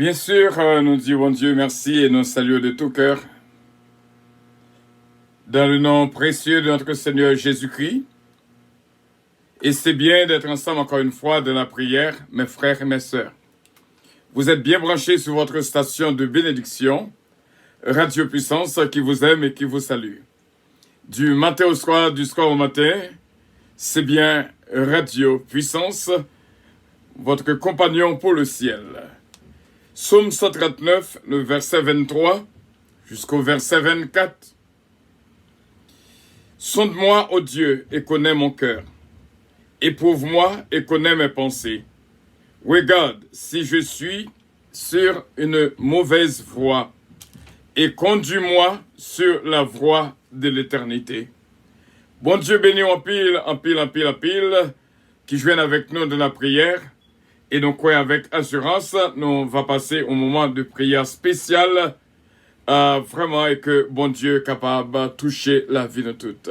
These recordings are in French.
Bien sûr, nous disons Dieu merci et nous saluons de tout cœur. Dans le nom précieux de notre Seigneur Jésus-Christ. Et c'est bien d'être ensemble encore une fois dans la prière, mes frères et mes sœurs. Vous êtes bien branchés sur votre station de bénédiction, Radio Puissance, qui vous aime et qui vous salue. Du matin au soir, du soir au matin, c'est bien Radio Puissance, votre compagnon pour le ciel. Psaume 139, le verset 23 jusqu'au verset 24. Sonde-moi, ô Dieu, et connais mon cœur. Éprouve-moi et connais mes pensées. Regarde si je suis sur une mauvaise voie et conduis-moi sur la voie de l'éternité. Bon Dieu béni en pile, qui joignent avec nous dans la prière. Et donc, avec assurance, nous va passer au moment de prière spéciale, vraiment, et que bon Dieu est capable de toucher la vie de toutes.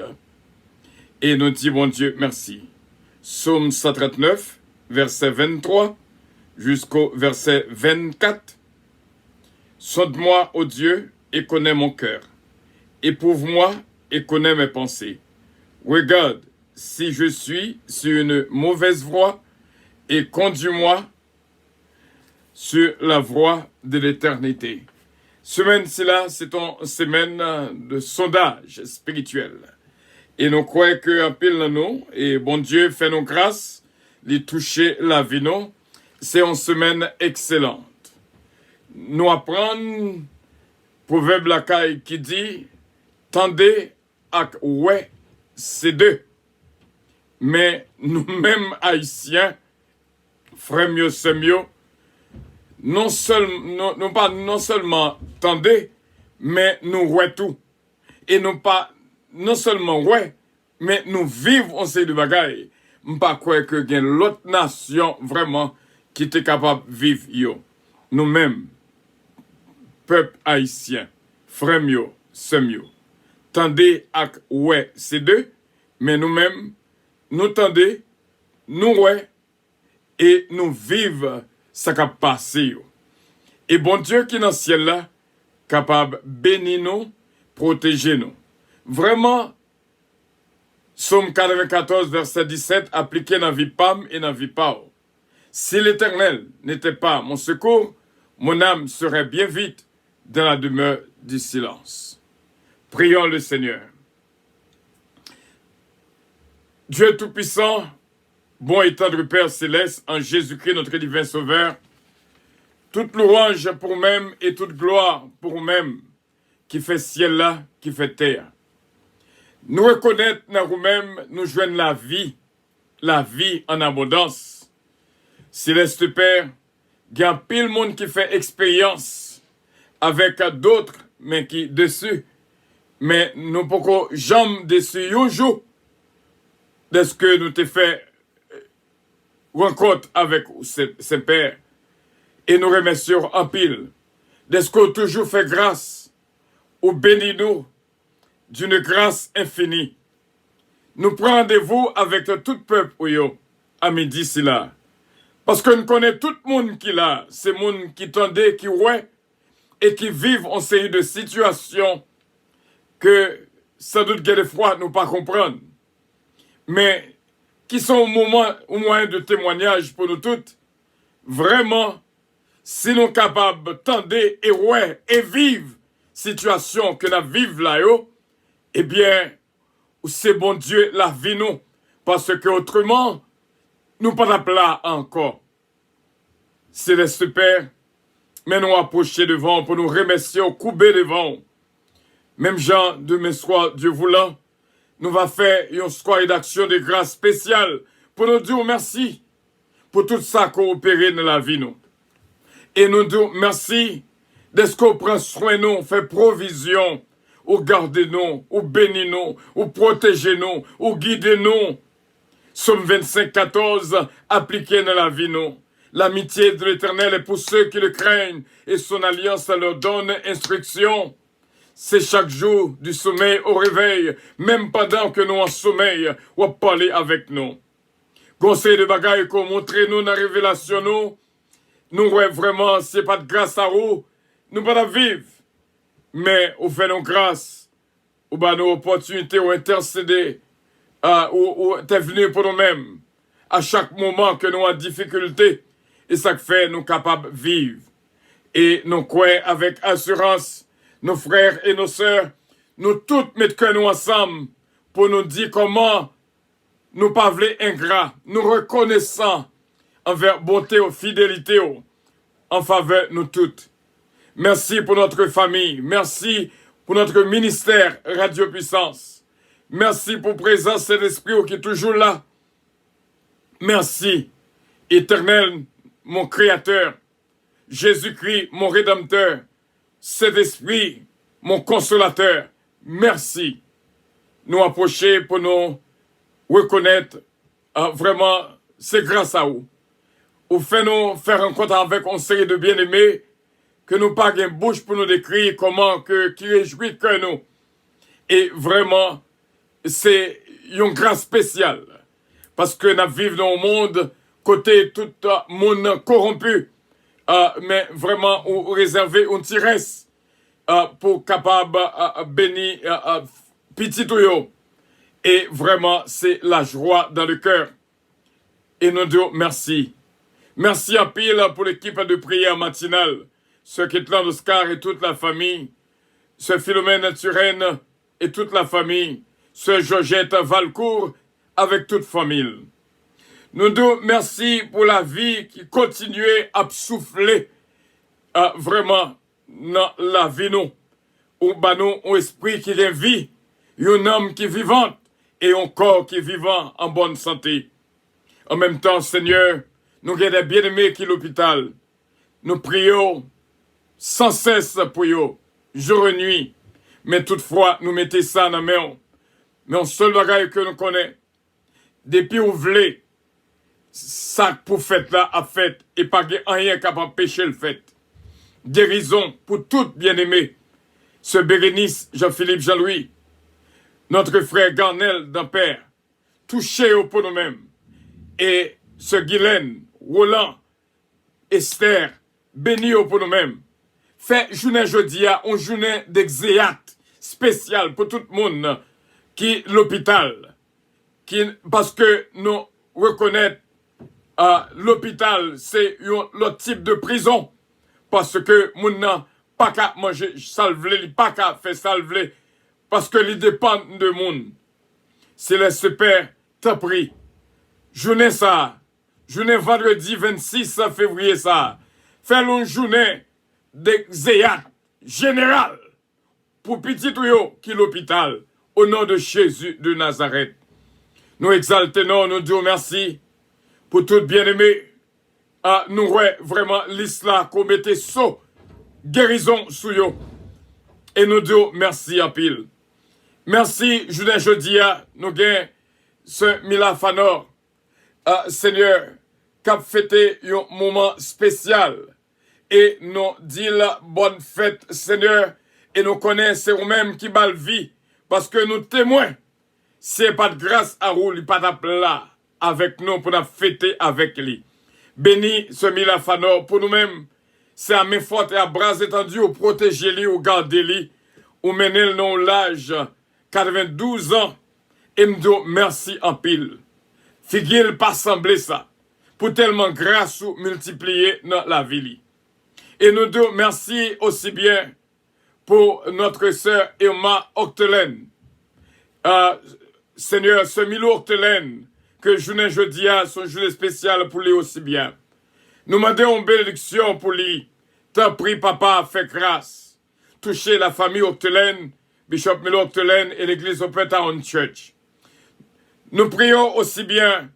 Et nous disons, bon Dieu, merci. Psaume 139, verset 23, jusqu'au verset 24. Sonde-moi, ô Dieu, et connais mon cœur. Éprouve-moi et connais mes pensées. Regarde si je suis sur une mauvaise voie, et conduis-moi sur la voie de l'éternité. Semaine-ci-là, c'est une semaine de sondage spirituel. Et nous croyons qu'un pile nous, et bon Dieu fait nos grâces, les toucher la vie nous, c'est une semaine excellente. Nous apprenons proverbe la caille qui dit, tendez ak ouais, c'est deux. mais nous-mêmes haïtiens, frères mieux, c'est mieux, non seulement tendez, mais nous ouais tout. Et non seulement ouais, mais nous vivons en ces deux bagailles. Je ne pas croire que y a l'autre nation vraiment qui était capable de vivre yo. Nous-mêmes, peuple haïtien, frères mieux, c'est mieux. Tendez à ouais, c'est deux, mais nous-mêmes, nous tendez, nous ouais, et nous vivons ce qui a passé. Et bon Dieu qui est dans le ciel là, capable de bénir nous, protéger nous. Vraiment, Psaume 94, verset 17, appliqué dans la vie PAM et dans la vie PAO. Si l'Éternel n'était pas mon secours, mon âme serait bien vite dans la demeure du silence. Prions le Seigneur. Dieu Tout-Puissant, bon et tendre Père Céleste, en Jésus-Christ, notre divin Sauveur, toute louange pour vous-même et toute gloire pour vous-même, qui fait ciel là, qui fait terre. Nous reconnaître dans vous-même, nous joignent la vie en abondance. Céleste Père, il y a pile monde qui fait expérience avec d'autres, mais qui dessus. Mais nous pouvons jamais dessus un jour de ce que nous t'ai fait rencontre avec ce Père. Et nous remercions en pile de ce qu'on toujours fait grâce ou bénis nous d'une grâce infinie. Nous prenons rendez-vous avec tout peuple à midi si là. Parce que nous connaissons tout le monde qui là. C'est le monde qui tendait, qui ouais, et qui vivent en série de situations que sans doute qu'il y a des fois nous pas comprendre. Mais qui sont au moyen de témoignage pour nous toutes. Vraiment, si nous sommes capables de tendre et ouais, et vivre situation que nous vivons là-haut, eh bien, c'est bon Dieu la vie nous. Parce que autrement, nous pas là encore. Céleste Père, mais nous approcher devant pour nous remercier au coubé devant. Même Jean de mes soirs, Dieu voulant, nous va faire une soirée d'action de grâce spéciale pour nous dire merci pour tout ça coopéré dans la vie nous. Et nous disons merci de ce qu'on prend soin de nous, fait provision, ou garder nous, ou bénir nous, ou protéger nous, ou guider nous. Somme 25, 14, appliqué dans la vie nous. L'amitié de l'Éternel est pour ceux qui le craignent, et son alliance leur donne instruction. C'est chaque jour, du sommeil au réveil, même pendant que nous en sommeil, ou parler avec nous. Conseil de bagaille qu'on montre nous dans la révélation nous ouais, vraiment, c'est pas de grâce à vous, nous pas de vivre. Mais, on fait nos grâces, ou bah nos opportunités, ou intercéder, ou t'es venu pour nous-mêmes, à chaque moment que nous avons difficulté, et ça fait nous capables de vivre. Et nous croyons avec assurance, nos frères et nos sœurs, nous tous mettons nous ensemble pour nous dire comment nous pas voulons ingrats, nous reconnaissant envers bonté ou fidélité en faveur de nous toutes. Merci pour notre famille, merci pour notre ministère Radio Puissance. Merci pour présence de l'Esprit qui est toujours là. Merci, Éternel, mon Créateur, Jésus-Christ, mon Rédempteur, cet esprit, mon consolateur, merci. Nous approcher pour nous reconnaître vraiment, c'est grâce à vous. Vous faites nous faire rencontre avec une série de bien-aimés que nous pas une bouche pour nous décrire comment qui réjouit que nous. Et vraiment, c'est une grâce spéciale. Parce que nous vivons dans un monde côté tout monde corrompu. Mais vraiment, on réservé une tiresse pour capable bénir petit tuyau. Et vraiment, c'est la joie dans le cœur. Et nous disons merci. Merci à pile pour l'équipe de prière matinale. Ce Ketlan d'Oscar et toute la famille. Ce Philomène Turenne et toute la famille. Ce Georgette Valcourt avec toute famille. Nous disons merci pour la vie qui continue à souffler vraiment dans la vie nous. Ou bah nous, un esprit qui est vie, un homme qui est vivante et un corps qui est vivant en bonne santé. En même temps, Seigneur, nous avons des bien-aimés qui sont à l'hôpital. Nous prions sans cesse pour eux, jour et nuit. Mais toutefois, nous mettons ça dans la main. Mais un seul bagage que nous connaissons, depuis où vous voulez, ça pour fait là a fait, et pas rien qui a empêché le fait. Guérison pour tout bien-aimé. Ce Bérénice, Jean-Philippe, Jean-Louis, notre frère Garnel d'Ampère, touché pour nous-mêmes. Et ce Guylaine, Roland, Esther, béni pour nous-mêmes. Fait journée jeudi à une journée d'exéat spécial pour tout le monde qui l'hôpital. Parce que nous reconnaissons l'hôpital, c'est un type de prison. Parce que moun nan pas qu'à manger salvelé, pas qu'à faire salvelé. Parce que il dépend de moun. C'est le super t'as pris. Journée ça. Journée vendredi 26 février ça. Faire une journée d'exéat général pour petit tuyau qui l'hôpital. Au nom de Jésus de Nazareth. Nous exaltons, nous disons merci pour tout bien-aimé. Nous vraiment l'islam qu'on mettait saut, guérison sous yo. Et nous disons merci à pile. Merci, Julien Jodia, nous gagnons ce Mila Fanor. Seigneur, cap fêté un moment spécial. Et nous dit la bonne fête, Seigneur. Et nous connaissons vous-même qui bat vie. Parce que nous témoins. C'est pas de grâce à vous, il pas de là avec nous pour nous fêter avec lui. Béni ce Mila Fanor pour nous-mêmes. C'est à main forte et à bras étendus ou protéger lui ou garder lui. Ou mener le nom l'âge 92 ans. Et me dit merci en pile. Figil pas sembler ça. Pour tellement grâce ou multiplier dans la vie. Et nous disons merci aussi bien pour notre sœur Irma Octelaine. Seigneur, ce Milo Octelaine, que journée jeudi à son journée spéciale pour lui aussi bien. Nous demandons une bénédiction pour lui. T'as pris, papa, fait grâce. Toucher la famille Octelaine, Bishop Milo Octelaine et l'église Open Town Church. Nous prions aussi bien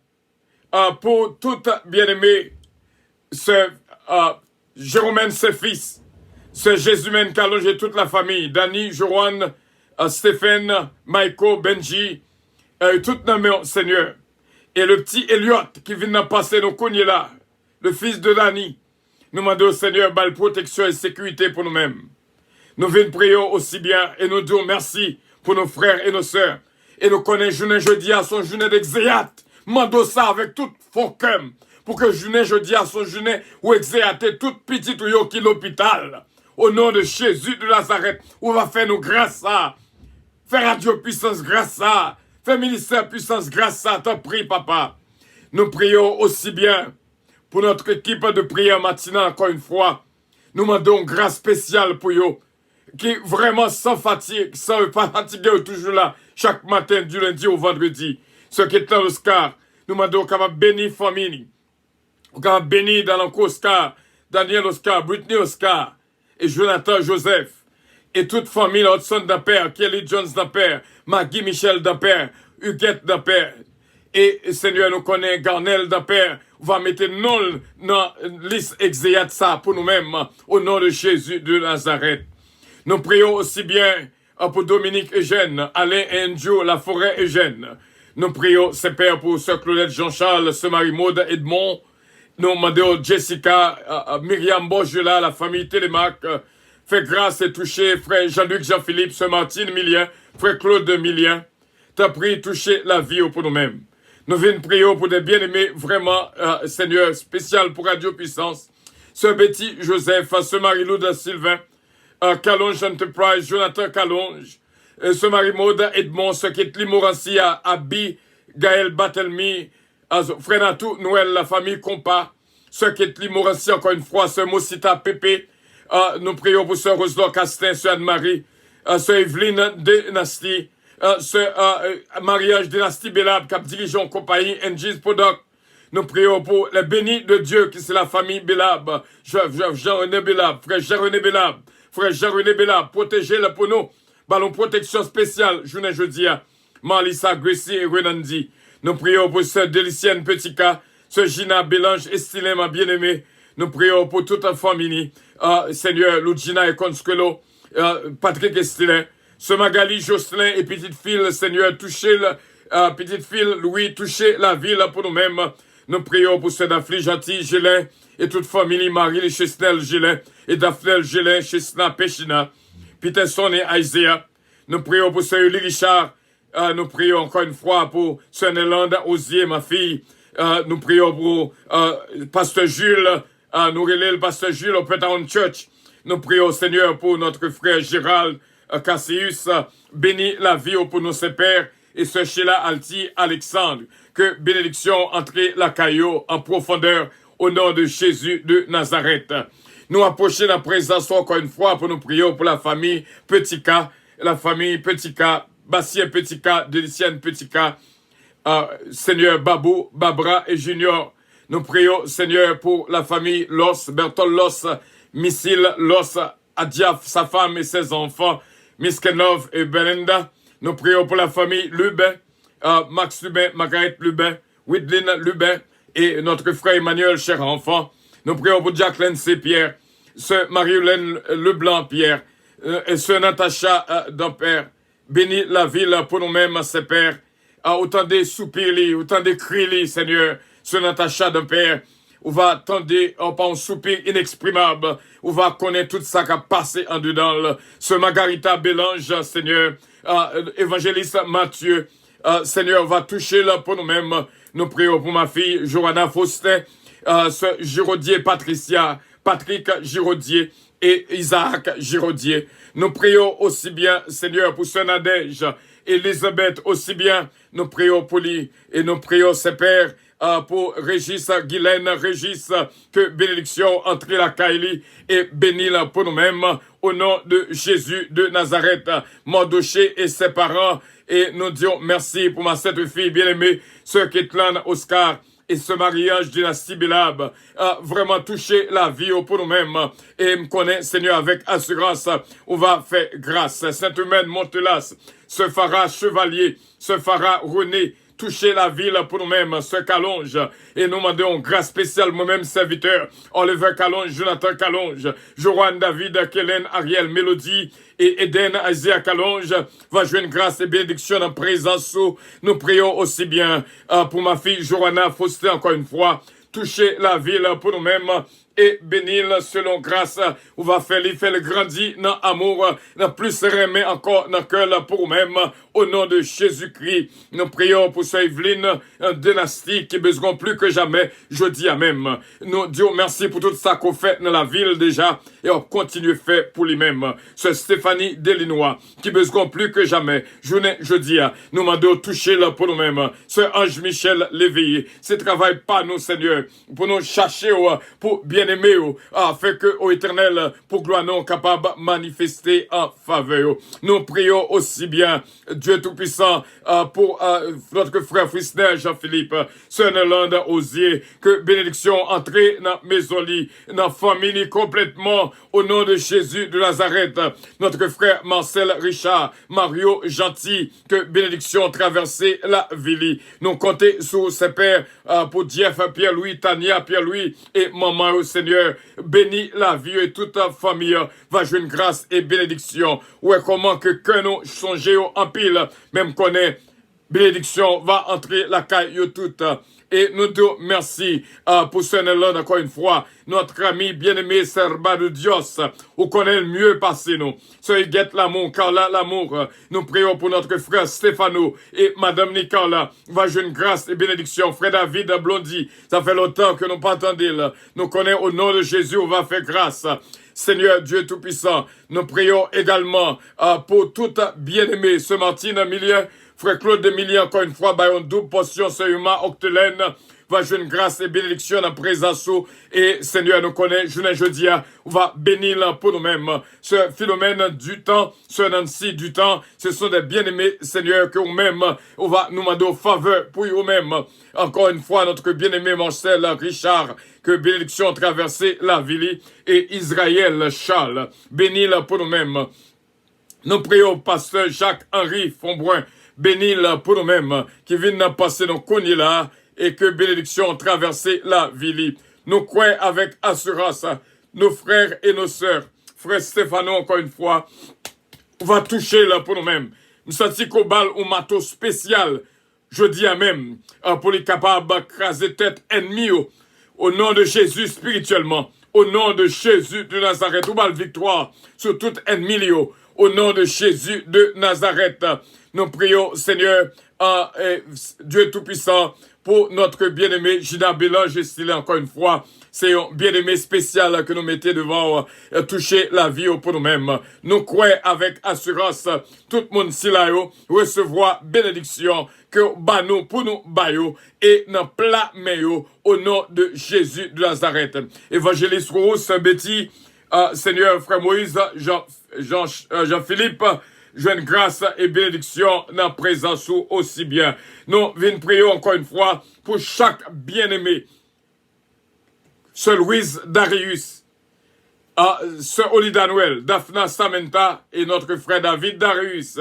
pour tout bien-aimé, ce Jérôme, ses fils, ce Jésus-Men qui a logé toute la famille, Danny, Joanne, Stéphane, Michael, Benji, tout nommé Seigneur. Et le petit Elliot qui vient de passer nos cognes là, le fils de Danny, nous demandons au Seigneur balle protection et sécurité pour nous-mêmes. Nous venons prier aussi bien et nous disons merci pour nos frères et nos sœurs. Et nous connaissons journée jeudi à son journée d'exéat. Mando ça avec tout fond cœur. Pour que journée jeudi à son journée où exéater tout petit tuyau qui l'hôpital. Au nom de Jésus de Nazareth, on va faire nos grâces à. Faire radio puissance grâce à. Faire ministère puissance grâce à. T'en prie, papa. Nous prions aussi bien pour notre équipe de prière matinale, encore une fois. Nous demandons grâce spéciale pour eux. Qui vraiment sans fatigue, sans pas fatiguer toujours là, chaque matin du lundi au vendredi. Ceux qui est dans l'Oscar, nous demandons qu'on va bénir famille. On va bénir dans l'encore Oscar, Daniel Oscar, Britney Oscar, et Jonathan Joseph, et toute famille Hudson d'Ampère, Kelly Jones d'Ampère, Maggie Michel d'Ampère, Huguette d'Ampère, et Seigneur nous connaît Garnel d'Ampère, on va mettre non dans la liste exéat ça pour nous-mêmes, au nom de Jésus de Nazareth. Nous prions aussi bien pour Dominique Eugène, Alain et Andrew, la forêt Eugène. Nous prions, c'est Père, pour Sœur Claudette Jean-Charles, Sœur Marie-Maude Edmond. Nous demandons Jessica, Myriam Borgela, la famille Télémac. Fait grâce et toucher Frère Jean-Luc Jean-Philippe, Sœur Martine Milien, Frère Claude Milien. T'as pris toucher la vie pour nous-mêmes. Nous venons prier pour des bien-aimés, vraiment, Seigneur, spécial pour Radio Puissance. Sœur Betty Joseph, Sœur Marie-Lou da Sylvain, Calonge Enterprise, Jonathan Calonge, Sœur Marie-Maude Edmond, Sœur Ketli Morancy, Abi, Gaël Batelmi, Frère Natou, Noël, la famille Compa, Sœur Ketli Morancy, encore une fois, Sœur Mosita Pépé, nous prions pour Sœur Roselot Castin, Sœur Anne-Marie, Sœur Evelyne Dynastie, Sœur Mariage Dynastie Bélab, cap dirigeant compagnie, Engis Podoc. Nous prions pour les bénis de Dieu, qui c'est la famille Bélab, Jean-René Bélab, Frère Jean-René Bélab, Frère Jean-René Bélab, protégez-le pour nous. Ballon protection spéciale, journée jeudi. Marlissa Gracie et Renandi. Nous prions pour Sœur Délicienne Petit-Cas, Sœur Gina Bélange, Estilin, ma bien-aimée. Nous prions pour toute la famille. Seigneur, Lugina et Consuelo, Patrick Estilin, Sœur Magali, Jocelyn et petite fille, Seigneur, touchez petite fille, Louis, touchez la ville pour nous-mêmes. Nous prions pour Sœur Daphne Gentil, Gélin, et toute famille, Marie, Chesnel, Gélin, et Daphne, Gélin, Chesna, Péchina, Peterson et Isaiah. Nous prions pour Sœur Uli Richard. Nous prions encore une fois pour Sœur Nélande Osier, ma fille. Nous prions pour Pasteur Jules, nous relève le Pasteur Jules au Petown Church. Nous prions, Seigneur, pour notre frère Gérald Cassius. Bénis la vie pour nos pères et Sœur Sheila Alti Alexandre. Que bénédiction entre la caillou en profondeur au nom de Jésus de Nazareth. Nous approchons la présence encore une fois pour nous prier pour la famille Petit-Cas, la famille Petit-Cas, Bastien Petit-Cas, Délicienne Petit-Cas, Seigneur Babou, Babra et Junior. Nous prions, Seigneur, pour la famille Loss, Bertol Loss, Missile Loss, Adiaf, sa femme et ses enfants, Miskenov et Belinda. Nous prions pour la famille Lubin, Max Lubin, Margaret Lubin, Widlin Lubin et notre frère Emmanuel, cher enfant. Nous prions pour Jacqueline C. Pierre, Sœur Marie-Hélène Leblanc Pierre, et Sœur Natacha Dampère. Bénis la ville pour nous-mêmes, ses pères. Autant des soupirs, autant des cris, Seigneur, Sœur Natacha Dampère. On va attendre, pas un soupir inexprimable. On va connaître tout ça qui a passé en dedans. Sœur Margarita Bélange, Seigneur, évangéliste Mathieu. Seigneur, on va toucher là pour nous-mêmes. Nous prions pour ma fille, Johanna Faustin, Sœur Giraudier Patricia, Patrick Giraudier et Isaac Giraudier. Nous prions aussi bien, Seigneur, pour Sœur Nadège, Elisabeth aussi bien. Nous prions pour lui et nous prions, ses pères, pour Régis, Guylaine, Régis, que bénédiction entre la Kaili et bénis pour nous-mêmes, au nom de Jésus de Nazareth, Mardoché et ses parents. Et nous disons merci pour ma cette fille bien-aimée, Sœur Ketlan Oscar, et ce mariage dynastie Bilab a vraiment touché la vie pour nous-mêmes. Et me connaît, Seigneur, avec assurance, on va faire grâce. Sainte-Humaine Montelas, ce Farah Chevalier, ce Farah René, toucher la ville pour nous-mêmes, ce Calonge. Et nous demandons grâce spéciale, moi-même serviteur, Oliver Calonge, Jonathan Calonge, Joanne David, Kellen, Ariel, Mélodie, et Eden, Isaiah Calonge, va jouer une grâce et bénédiction en présence. Nous prions aussi bien pour ma fille Joanna Faustin, encore une fois, toucher la ville pour nous-mêmes et bénir selon grâce. On va faire le grandir dans l'amour, dans plus remet encore dans le cœur pour nous-mêmes. Au nom de Jésus-Christ, nous prions pour Sœur Evelyne, une dynastie qui besoin plus que jamais, je dis à même. Nous disons merci pour tout ça qu'on fait dans la ville déjà et on continue faire pour lui-même. Sœur Stéphanie Delinois, qui besoin plus que jamais, je dis, nous demandons toucher là pour nous-mêmes. Sœur Ange Michel Léveillé, ce travail pas nous, Seigneur, pour nous chercher, pour bien aimer, afin que, au éternel, pour gloire non capable de manifester en faveur. Nous prions aussi bien, Dieu Tout-Puissant, pour notre frère Frisner Jean-Philippe, Sœur Nélande Osier, que bénédiction entre dans maison lit, dans la famille complètement, au nom de Jésus de Nazareth. Notre frère Marcel Richard, Mario Gentil, que bénédiction traverse la ville. Nous comptons sur ses pères pour Jeff, Pierre-Louis, Tania, Pierre-Louis et maman au Seigneur. Bénis la vie et toute la famille va jouer une grâce et bénédiction. Ouais, comment que nous songeons en pile, même qu'on est bénédiction va entrer la caille toute. Et nous disons merci pour ce Nélande encore une fois, notre ami bien-aimé Serba de Dios, où connaît le mieux passé nous. Ce Huguette l'amour, Carla l'amour. Nous prions pour notre frère Stéphano et Madame Nicolas. Va jouer une grâce et bénédiction. Frère David Blondie, ça fait longtemps que nous pas entendu. Nous connaissons au nom de Jésus, on va faire grâce. Seigneur Dieu Tout-Puissant, nous prions également pour tout bien-aimé, ce Martine Milien, Frère Claude Emilien, encore une fois, une double portion, ce humain octelaine, va jouer une grâce et bénédiction en présence. Et Seigneur, nous connaît, jeudi, on va bénir pour nous-mêmes. Ce Philomène du temps, ce Nancy du temps, ce sont des bien-aimés, Seigneur, que nous-mêmes, on va nous demander faveur pour nous-mêmes. Encore une fois, notre bien-aimé Marcel Richard, que bénédiction traverse la ville, et Israël Charles, bénis pour nous-mêmes. Nous prions, pasteur Jacques-Henri Fonbrun, bénis-la pour nous-mêmes, qui viennent passer dans le là, et que bénédiction traverser la ville. Nous croyons avec assurance, nos frères et nos sœurs, frère Stéphano, encore une fois, va toucher là pour nous-mêmes. Nous sentons qu'on balle un matos spécial, je dis à même, pour les capables d'écraser tête ennemie, au nom de Jésus spirituellement, au nom de Jésus de Nazareth, ou balle victoire sur tout ennemi, au nom de Jésus de Nazareth. Nous prions, Seigneur, Dieu Tout-Puissant, pour notre bien-aimé Gina Bélange, et encore une fois, c'est un bien-aimé spécial que nous mettons devant toucher la vie pour nous-mêmes. Nous croyons avec assurance, tout le monde si là, recevoir bénédiction que nous pour nous baillons et dans plat meilleur au nom de Jésus de Nazareth. Évangéliste Rousse, Betty, Seigneur, frère Moïse, Jean-Philippe, jeune grâce et bénédiction dans la présence aussi bien. Nous venons prier encore une fois pour chaque bien-aimé. Sœur Louise Darius, Sœur Olida Noël, Daphna Samantha et notre frère David Darius.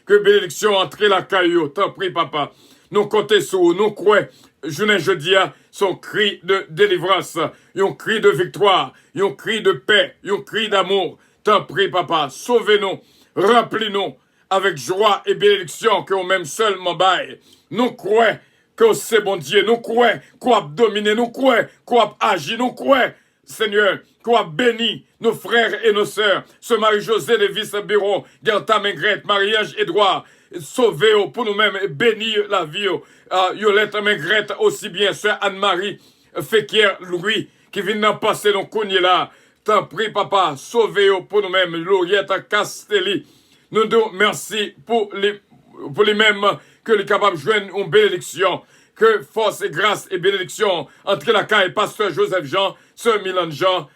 Que bénédiction entre la caillou, t'en prie papa. Nous comptons sur nous croyons, jeudi, son cri de délivrance, un cri de victoire, un cri de paix, un cri d'amour. T'en prie papa, sauvez-nous. Remplis-nous avec joie et bénédiction que même seul m'en baille. Nous croyons que c'est bon Dieu. Nous croyons qu'on a dominé. Nous croyons qu'on a agi. Nous croyons, Seigneur, qu'on a béni nos frères et nos sœurs. Ce Marie-Josée Lévis Biron, Gerta Mengrette, Marie-Ange Edouard, sauvez-vous pour nous-mêmes et bénis la vie. Yolette Mengrette aussi bien, Sœur Anne-Marie Fekir Louis, qui vient d'en passer dans le là. T'en prie, papa, sauvez-vous pour nous-mêmes, Lauriette Castelli. Nous disons merci pour les mêmes que les capables de joindre une bénédiction. Que force et grâce et bénédiction entre la caille, pasteur Joseph Jean, sœur Milan Jean,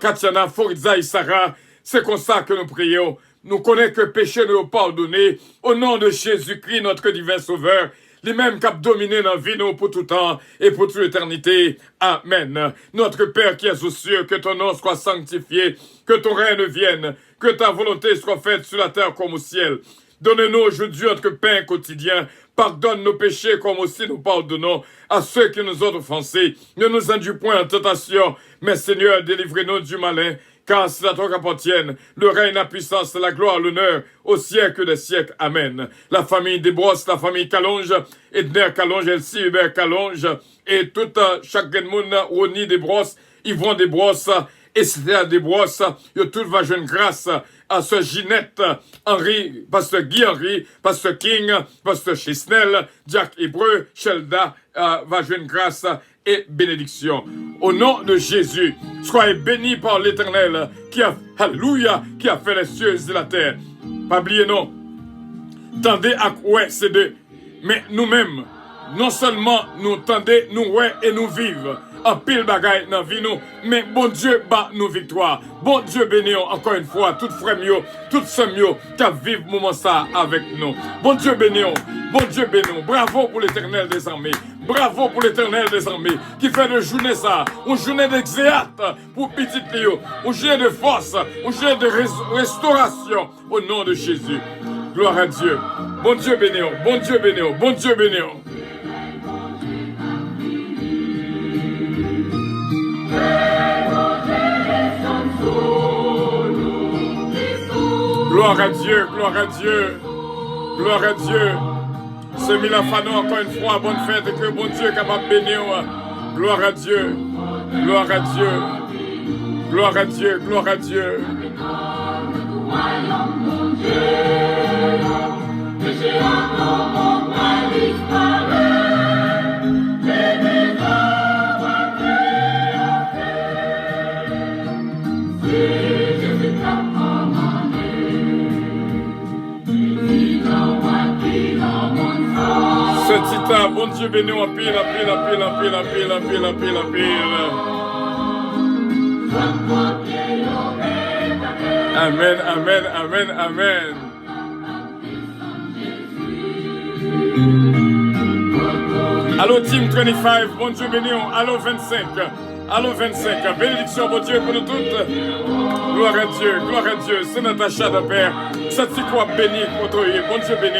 Katiana, Foriza et Sarah. C'est comme ça que nous prions. Nous connaissons que péché nous est pardonné. Au nom de Jésus-Christ, notre divin sauveur. Les mêmes qui ont dominé dans la vie nous pour tout temps et pour toute l'éternité. Amen. Notre Père qui es aux cieux, que ton nom soit sanctifié, que ton règne vienne, que ta volonté soit faite sur la terre comme au ciel. Donne-nous aujourd'hui notre pain quotidien. Pardonne nos péchés comme aussi nous pardonnons à ceux qui nous ont offensés. Ne nous induis point en tentation, mais Seigneur, délivrez-nous du malin. Car c'est à toi qu'appartiennent le règne, la puissance, la gloire, l'honneur, au siècle des siècles. Amen. La famille Desbrosses, la famille Calonge, Edner Calonge, Elsie Hubert Calonge, et tout chaque monde, Rony Desbrosses, Yvon Desbrosses, Esther Desbrosses, yo tout va jeune grâce à ce Ginette, Henri, Pasteur Guy Henry, Pasteur King, Pasteur Chisnel, Jack Hébreu, Shelda, va jeune grâce et bénédiction. Au nom de Jésus, soyez bénis par l'Éternel qui a, alléluia, qui a fait les cieux et la terre. Pas oublier non. Tendez à ouais, c'est deux. Mais nous-mêmes, non seulement nous tendez, nous ouais et nous vivons. En pile bagaille dans vie nous, mais bon Dieu bat nos victoires. Bon Dieu bénit encore une fois, tout frère mio, tout sœur mio, qui vivent moment ça avec nous. Bon Dieu bénit, bon Dieu bénit. Bravo pour l'Éternel des armées. Bravo pour l'Éternel des armées, qui fait de journée ça, une journée d'exéat pour petit Léo, une journée de force, une journée de restauration, au nom de Jésus. Gloire à Dieu. Bon Dieu béni, bon Dieu béni, bon Dieu béni. Gloire à Dieu, gloire à Dieu, gloire à Dieu. Ce Milafano, encore une fois, bonne fête et que bon Dieu est capable de bénir. Gloire à Dieu, gloire à Dieu, gloire à Dieu, gloire à Dieu. Ce titan, bon Dieu béni, en pile, en pile, en pile, en pile, en pile, en pile, en pile, en pile. Amen, amen, amen, amen. Allô, Team 25, bon Dieu béni, allô 25. Allô 25, bénédiction, bon Dieu, pour nous toutes. Gloire à Dieu, gloire à Dieu. C'est Natacha de Père. Ça, c'est quoi béni pour toi, bon Dieu béni.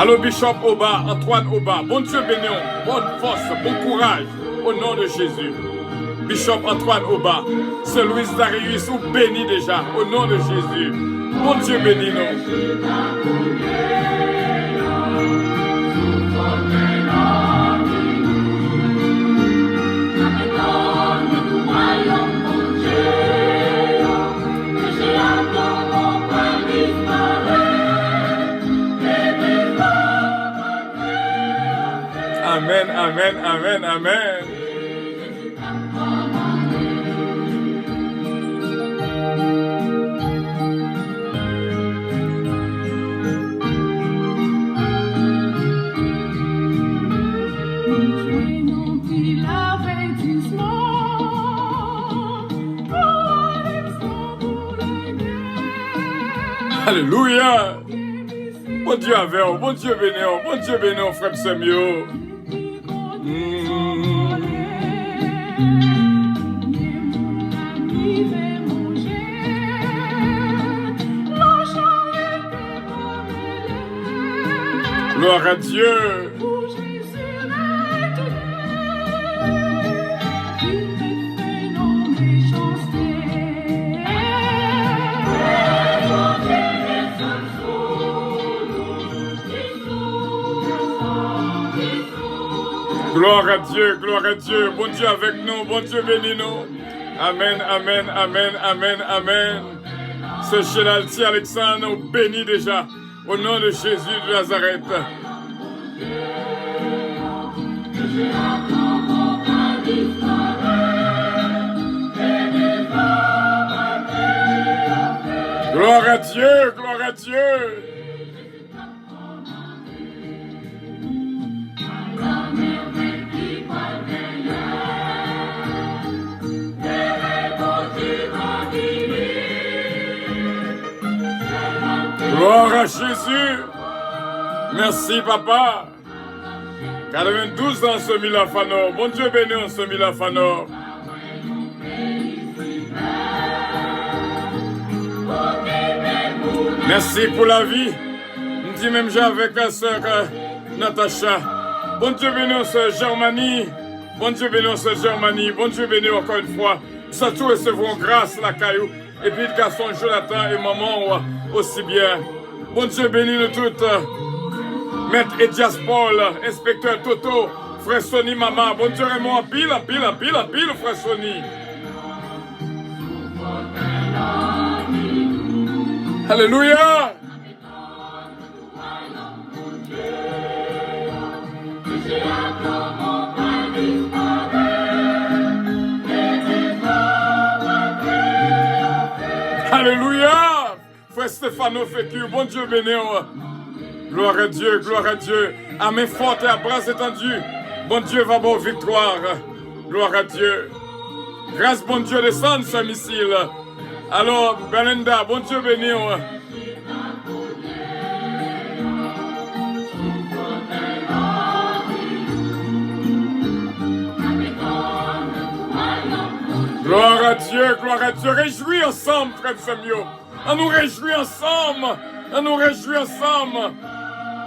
Allô, Bishop Oba, Antoine Oba, bon Dieu béni, bonne force, bon courage, au nom de Jésus. Bishop Antoine Oba, ce Louis Darius, ou béni déjà, au nom de Jésus. Bon Dieu béni, nous. Amen, amen, amen, amen. Alléluia. Bon Dieu avec vous, bon Dieu béni, frère Samuel. Gloire à Dieu. Gloire à Dieu, gloire à Dieu. Bon Dieu avec nous, bon Dieu bénis nous. Amen, amen, amen, amen, amen. Ce Chélalti Alexandre béni déjà. Au nom de Jésus de Nazareth. Gloire à Dieu, gloire à Dieu. Gloire à Jésus. Merci, papa. 92 ans, ce Milafanor. Bon Dieu béni, ce Milafanor. Merci pour la vie. Je dis même j'ai avec la sœur Natacha. Bon Dieu béni, sœur Germanie. Bon Dieu béni, sœur Germanie. Bon Dieu béni encore une fois. Surtout recevront grâce la caillou. Et puis le garçon Jonathan et maman aussi bien. Bon Dieu béni nous toutes. Maître Edias Paul, inspecteur Toto, frère Sonny, maman. Bon Dieu Raymond, pile, frère Sonny. Alléluia. Alléluia. Frère Stéphano Fécu, bon Dieu béni. Gloire à Dieu, gloire à Dieu. À main forte et à bras étendus. Bon Dieu va bon victoire. Gloire à Dieu. Grâce bon Dieu descend ce missile. Alors, Belinda, bon Dieu béni. Gloire à Dieu, gloire à Dieu. Réjouis ensemble, frère Samuel. On nous réjouit ensemble. On nous réjouit ensemble.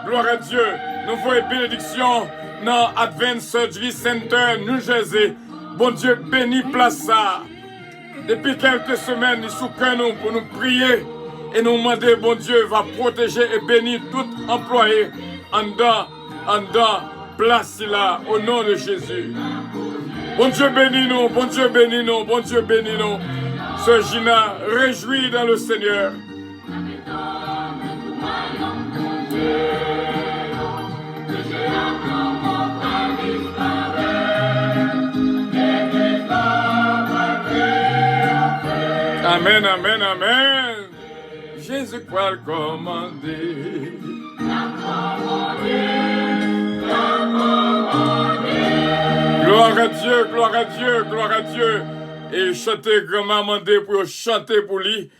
Gloire à Dieu. Nous voyons bénédiction dans Advent Surgery Center, New Jersey. Bon Dieu, béni place ça. Depuis quelques semaines, nous souquons nous pour nous prier et nous demander, bon Dieu, va protéger et bénir tout employé en dedans, place là, au nom de Jésus. Bon Dieu bénis nous, bon Dieu bénis nous, bon Dieu bénis nous. Sœur Gina, réjouis dans le Seigneur. Amen, amen, amen. Jésus croit le commander. Gloire à Dieu, gloire à Dieu, gloire à Dieu. Et chanter grand-maman pour chanter pour lui.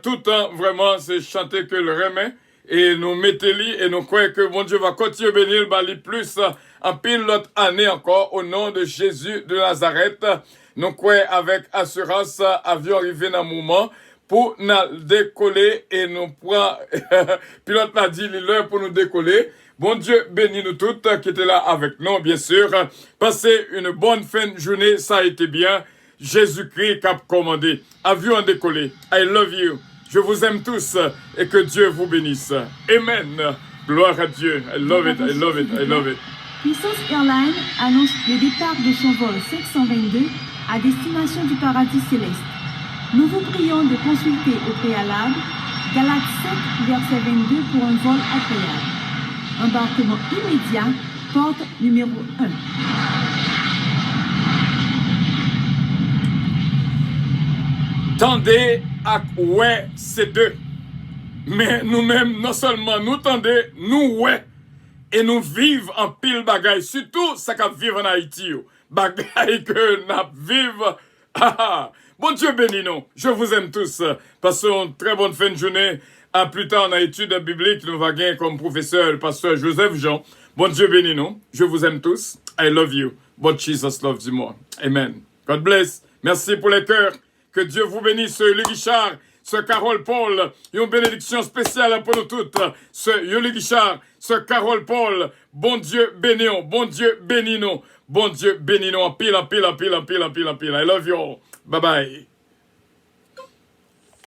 Tout le temps, vraiment, c'est chanter que le remet. Et nous mettons lui et nous croyons que bon Dieu va continuer à bénir le plus en pile l'autre année encore au nom de Jésus de Nazareth. Nous croyons avec assurance avion arrivé dans le moment pour nous décoller et nous prendre, pilote m'a dit l'heure pour nous décoller. Bon Dieu bénit nous toutes qui étaient là avec nous, bien sûr. Passez une bonne fin de journée, ça a été bien. Jésus-Christ qui a commandé. Avion décollé. I love you. Je vous aime tous et que Dieu vous bénisse. Amen. Gloire à Dieu. I love it, I love it, I love it. Puissance Airlines annonce le départ de son vol 522 à destination du paradis céleste. Nous vous prions de consulter au préalable Galates 7, verset 22 pour un vol agréable. Embarquement immédiat, porte numéro 1. Tendez à ouais, c'est deux. Mais nous-mêmes, non seulement nous tendez, nous ouais. Et nous vivons en pile bagaille. Surtout, ça qu'on vit en Haïti. Bagaille que nous vivons. Bon Dieu bénis nous. Je vous aime tous. Passez une très bonne fin de journée. À plus tard, en études bibliques, nous va gagner comme professeur le pasteur Joseph Jean. Bon Dieu bénis nous. Je vous aime tous. I love you. But Jesus loves you more. Amen. God bless. Merci pour les cœurs. Que Dieu vous bénisse. Yoli Guichard, ce Carole Paul. Une bénédiction spéciale pour nous toutes. Ce Yoli Guichard, ce Carole Paul. Bon Dieu bénis nous. Bon Dieu bénis nous. Bon Dieu bénis nous. En pile, en pile, en pile, en pile, en pile, en pile. I love you all. Bye bye.